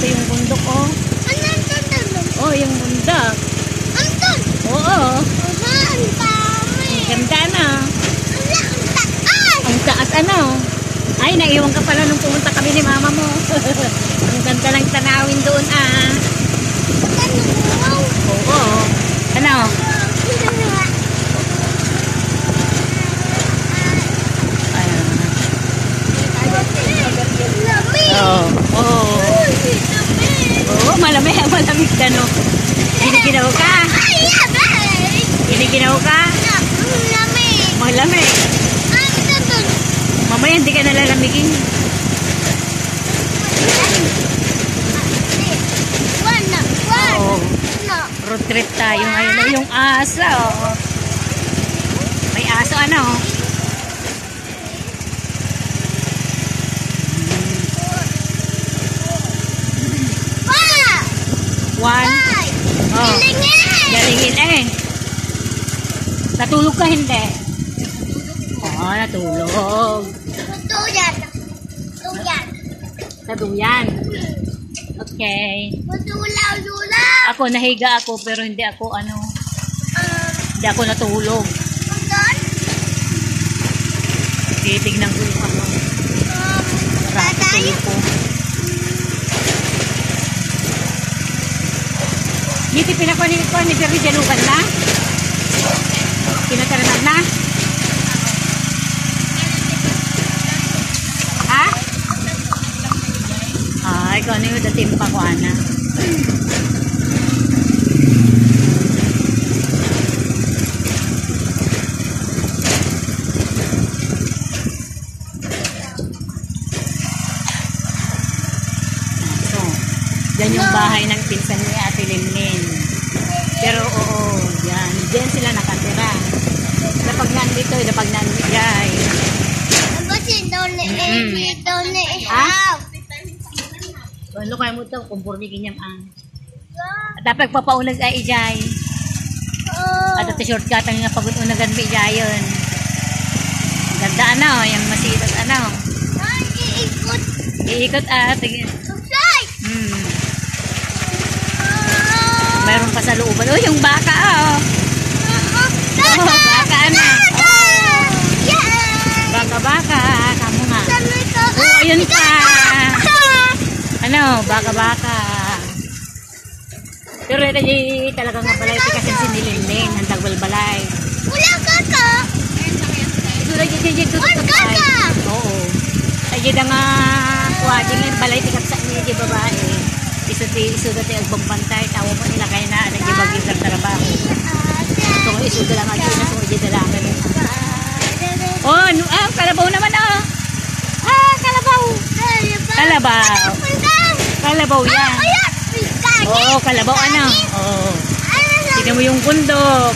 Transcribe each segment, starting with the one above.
Ito yung bundok, oh. Oh, yung bundok. Oo. Ang dami. Ang ganda na. Ang Ang taas ano. Ay, naiwan ka pala nung pumunta kami ni mama mo. Ang ganda ng tanawin doon, ah. Oo. Ano? Oo, malamig ka, no? Giniginaw ka? Giniginaw ka? Malamig. Mamaya hindi ka nalalamigin. Oo. Road trip tayo ngayon. Yung aso. May aso ano? One. Oh. Galingin eh. Natulog ka hindi? Oo, natulog. Saduyan. Okay. Ako, nahiga ako pero hindi ako ano. Hindi ako natulog. Titignan ko yung ano. Ratulog ko. Dito pinakunin ko ni Jerry Janukan na? Pinataranan na? Ha? Ah, ikaw na yung dating pa ko, Ana. So, dyan yung bahay ng pinsan ni Ate Linlin. Pero oo, yan. Diyan sila nakatira. Napag nandito, napag nandigay. Ano kaya mo ito? Kumpurni kinyam ang. Dapat papaunag ay ijay. At ito shortcut ang nga pag-unagan mo ijayon. Ganda ano, yung masitot ano. Iikot at. Mayroon pa sa looban. Oh, yung baka, oh. Oh, baka na. Oh. Baka. Kamu nga. Oh, ayun pa. Ano, baka. Pero ito talaga nga balay. Kasi sinilin ang tagbalbalay. Wala kaka. Ito na dyan. Oo. Ay, dyan nga kuwading yung balay. Tikap sa niya di babae. Iso dati agbang bantay. Tawa mo nila kayo na. Nagbibagin sa trabaho. Ito nga iso lang agi na. Ito nga dalaman. Oh, kalabaw naman ah. Kalabaw. Kalabaw yan. Oo, kalabaw ano. Oo. Tignan mo yung bundok.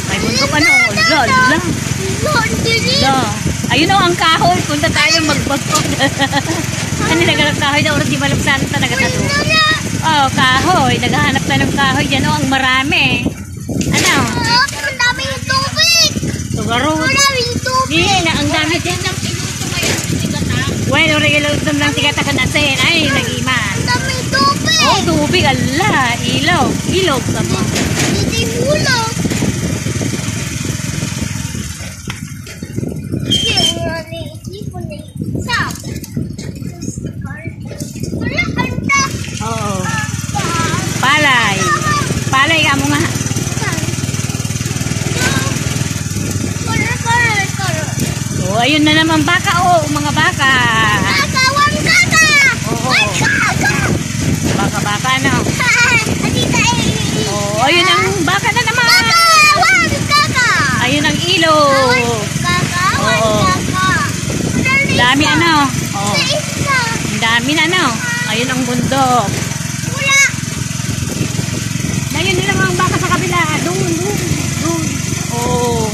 May bundok ano. Lala. Ayun o ang kahoy. Punta tayo magbagpag. Ano naghanap kahoy na oras di malapsan na nagatato. Oh, kahoy. Naghahanap na ng kahoy. Yan o ang marami. Ano? Ang daming tubig. Tugarot. Hindi, ang dami din. Well, regular lang tigatakan natin. Ay, nag-ima. Ang daming tubig. Oh, tubig. Ala, ilaw. Ilog sama. Hindi hulog. Oo. Palay. Palay ka mo nga. Oh, ayun na naman baka. Oh, mga baka. Oo. Baka no. Oh, ayun ang baka na naman. Ayun ang ilog. Oo. Dami ano. Oh. Dami na no. Ayun ang bundok. Ayun nila mga baka sa kabila. Doon. Oh.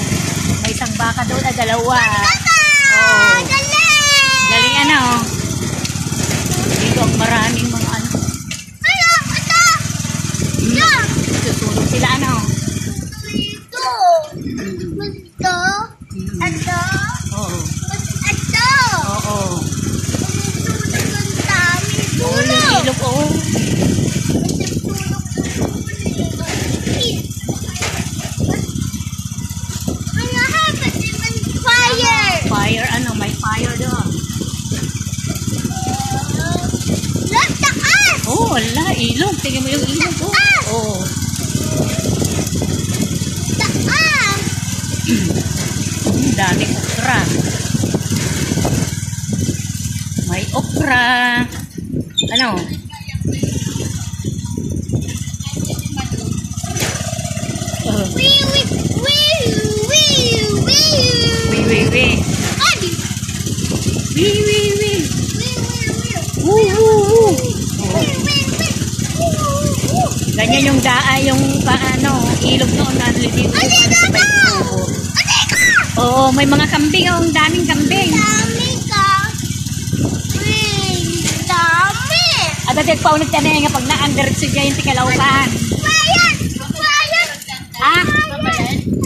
May isang baka doon at dalawa. Oh. Galing ano. Dito ang maraming mga ano. Susunod sila ano. Oo. okra. Ano? Wee, wee, wee, wee, wee. Wee. Adi. Wee. Wee, wee, wee. Woo. Wee, wee, wee. Woo. Ganyan yung yung ilog noon na naliligo. Adi ka! Oo, may mga kambing. Oh, ang daming kambing. Dami ka. Wee, dami. At dati paunod ka na nga pag na-under siya yung tikalaupan. Bayan! Bayan! Ah?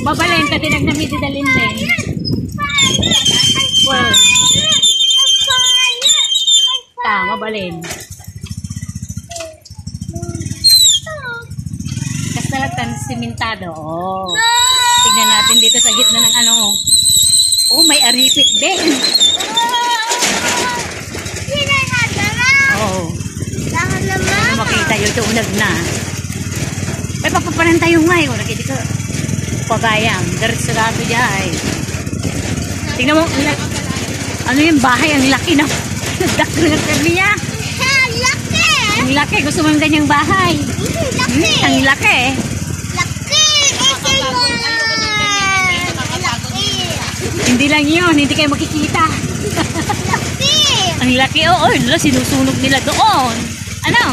Babalen ka tinag na midi dalin din. Well, mabalin. Kasalatan simentado. Oh. Tignan natin dito sa gitna ng ano. Oh, may aripit din. Oh. Ano makita yun, tuunag na. May papapanan tayo ngayon. Nakita ko. Pagayang. Diretsurado dyan. Tingnan mo. Ano yung bahay? Ang laki na. Dakto na kami niya. Laki! Ang laki. Gusto mo yung ganyang bahay. Laki! Ang laki. Laki! Laki! Hindi lang yun. Hindi kayo makikita. Laki! Ang laki. Oo. Sinusunog nila doon. Ano?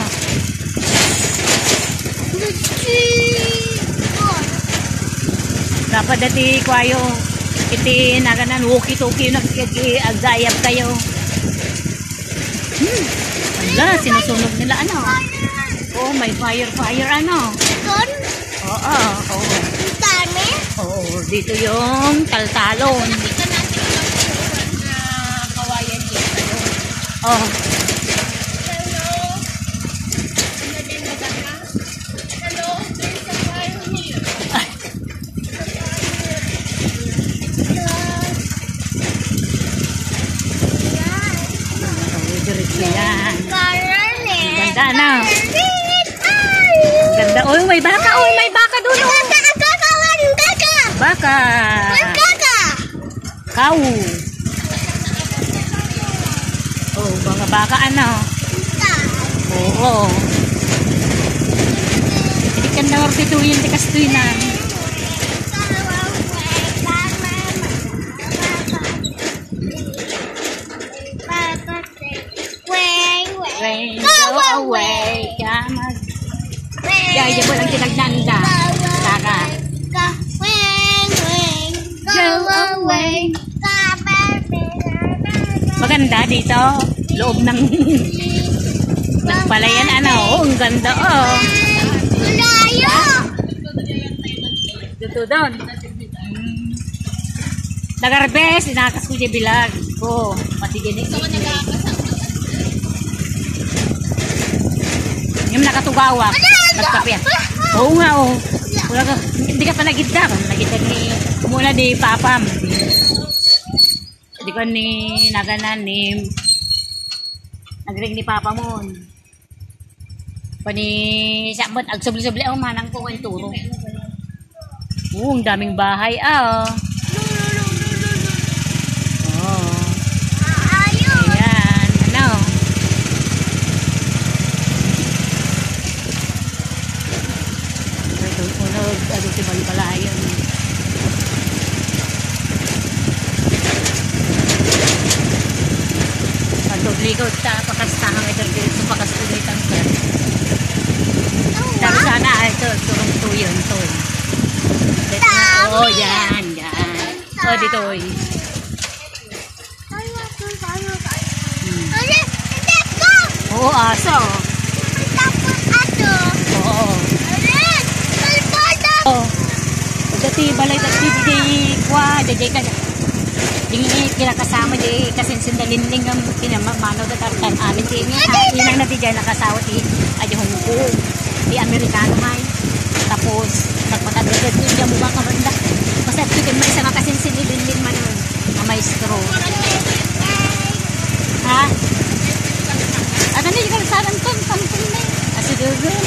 Dapat dati kwayo. Iti naganan. Wuki-tuki. Nag-agayab kayo. Ala, sinusunog nila ano. Oh, may fire ano. Doon? Oo. Dami? Oo, dito yung taltalon. Oh. Yan. Ganda na. Ganda. Uy, may baka. Uy, may baka doon. Baka. Kau. Oh, mga baka ano. Oo. Hindi ka na orpituyin. Hindi ka na. Rain, go away. Kamag. Gaya mo lang tinagnanda. Saka. Go away. Maganda dito. Loob ng palayan ano. Oh, ang ganda oh. Malayo. Dito doon. Nagarbes. Inakas ko siya bilag. Oh, matiginig. Yung nakatugawak. Nagkape. Oo nga oh. Wala ka, hindi ka pa nagitda. Nagitda ni, muna di papam. Hindi ko ni naganan ni, nagring ni papa mo. Pani, sabot, agsubli-subli ang manang ko ang turo. Ang daming bahay ah. Oh. Ayan, ano. Ano si Malipalayan. Pagdoblikot sa pakastahang ito sa pakastulitan sir. Pero sana ito turong tuyon to. Oh, yan. Oh, dito oy. Oo, aso. Oo. Oh. Dati balay dati di kwa di ka ding kila kasama di kasi sindalinding ang pinamamano da tartan amin di inang na di diyan nakasawa di adi Hong Kong di Amerikano may tapos nagpatadrod di diyan mo ka banda basta ito may isa kasi sinilindin man ang maestro ha ano ni ka sa anton pantun na asidugon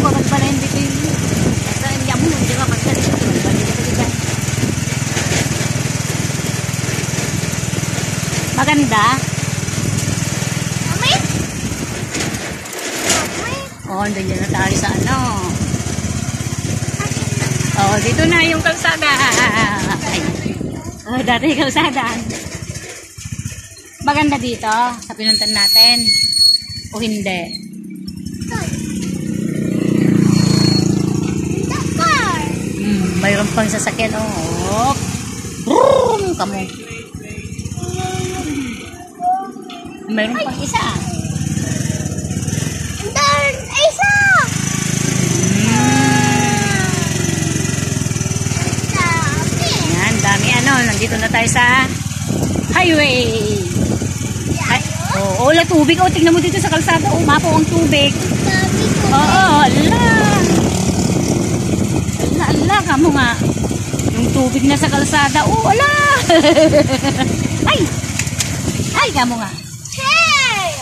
Bukan pala hindi ko yun. Basta hindi mo hindi ka magsalit. Balik ka dito. Maganda. Mami? Mami? Oh, andyan na tayo sa ano. Oh, dito na yung kalsada. Ay. Oh, dati yung kalsada. Maganda dito sa pinuntan natin. O hindi? Car. Mayroon pang sasakyan. Oh. Vroom, kamo. Mayroon pang isa. Darn, isa. Dami. Yan, dami ano. Nandito na tayo sa highway. Ay, oh, wala tubig. Oh, tingnan mo dito sa kalsada. Umapo ang tubig. Dami ko. Oo, ala. Ala, kamo nga. Yung tubig na sa kalsada. Oh, ala. Ay. Ay, kamo nga. Hey!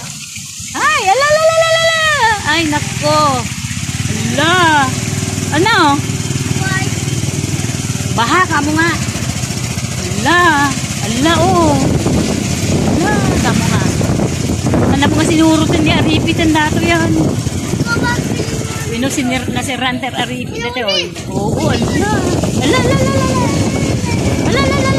Ay, ala, ala, ala, ala, ala. Ay, nako. Ala. Ano? Baha, kamo nga. Ala. Ala, oh. Ala, kamo nga. Ano po nga sinurutan ni Aripitan dato yan. Sinusinir na si Ranter Aripit dati, oy. Oo, ala. Ala, ala, ala, ala. Ala, ala, ala.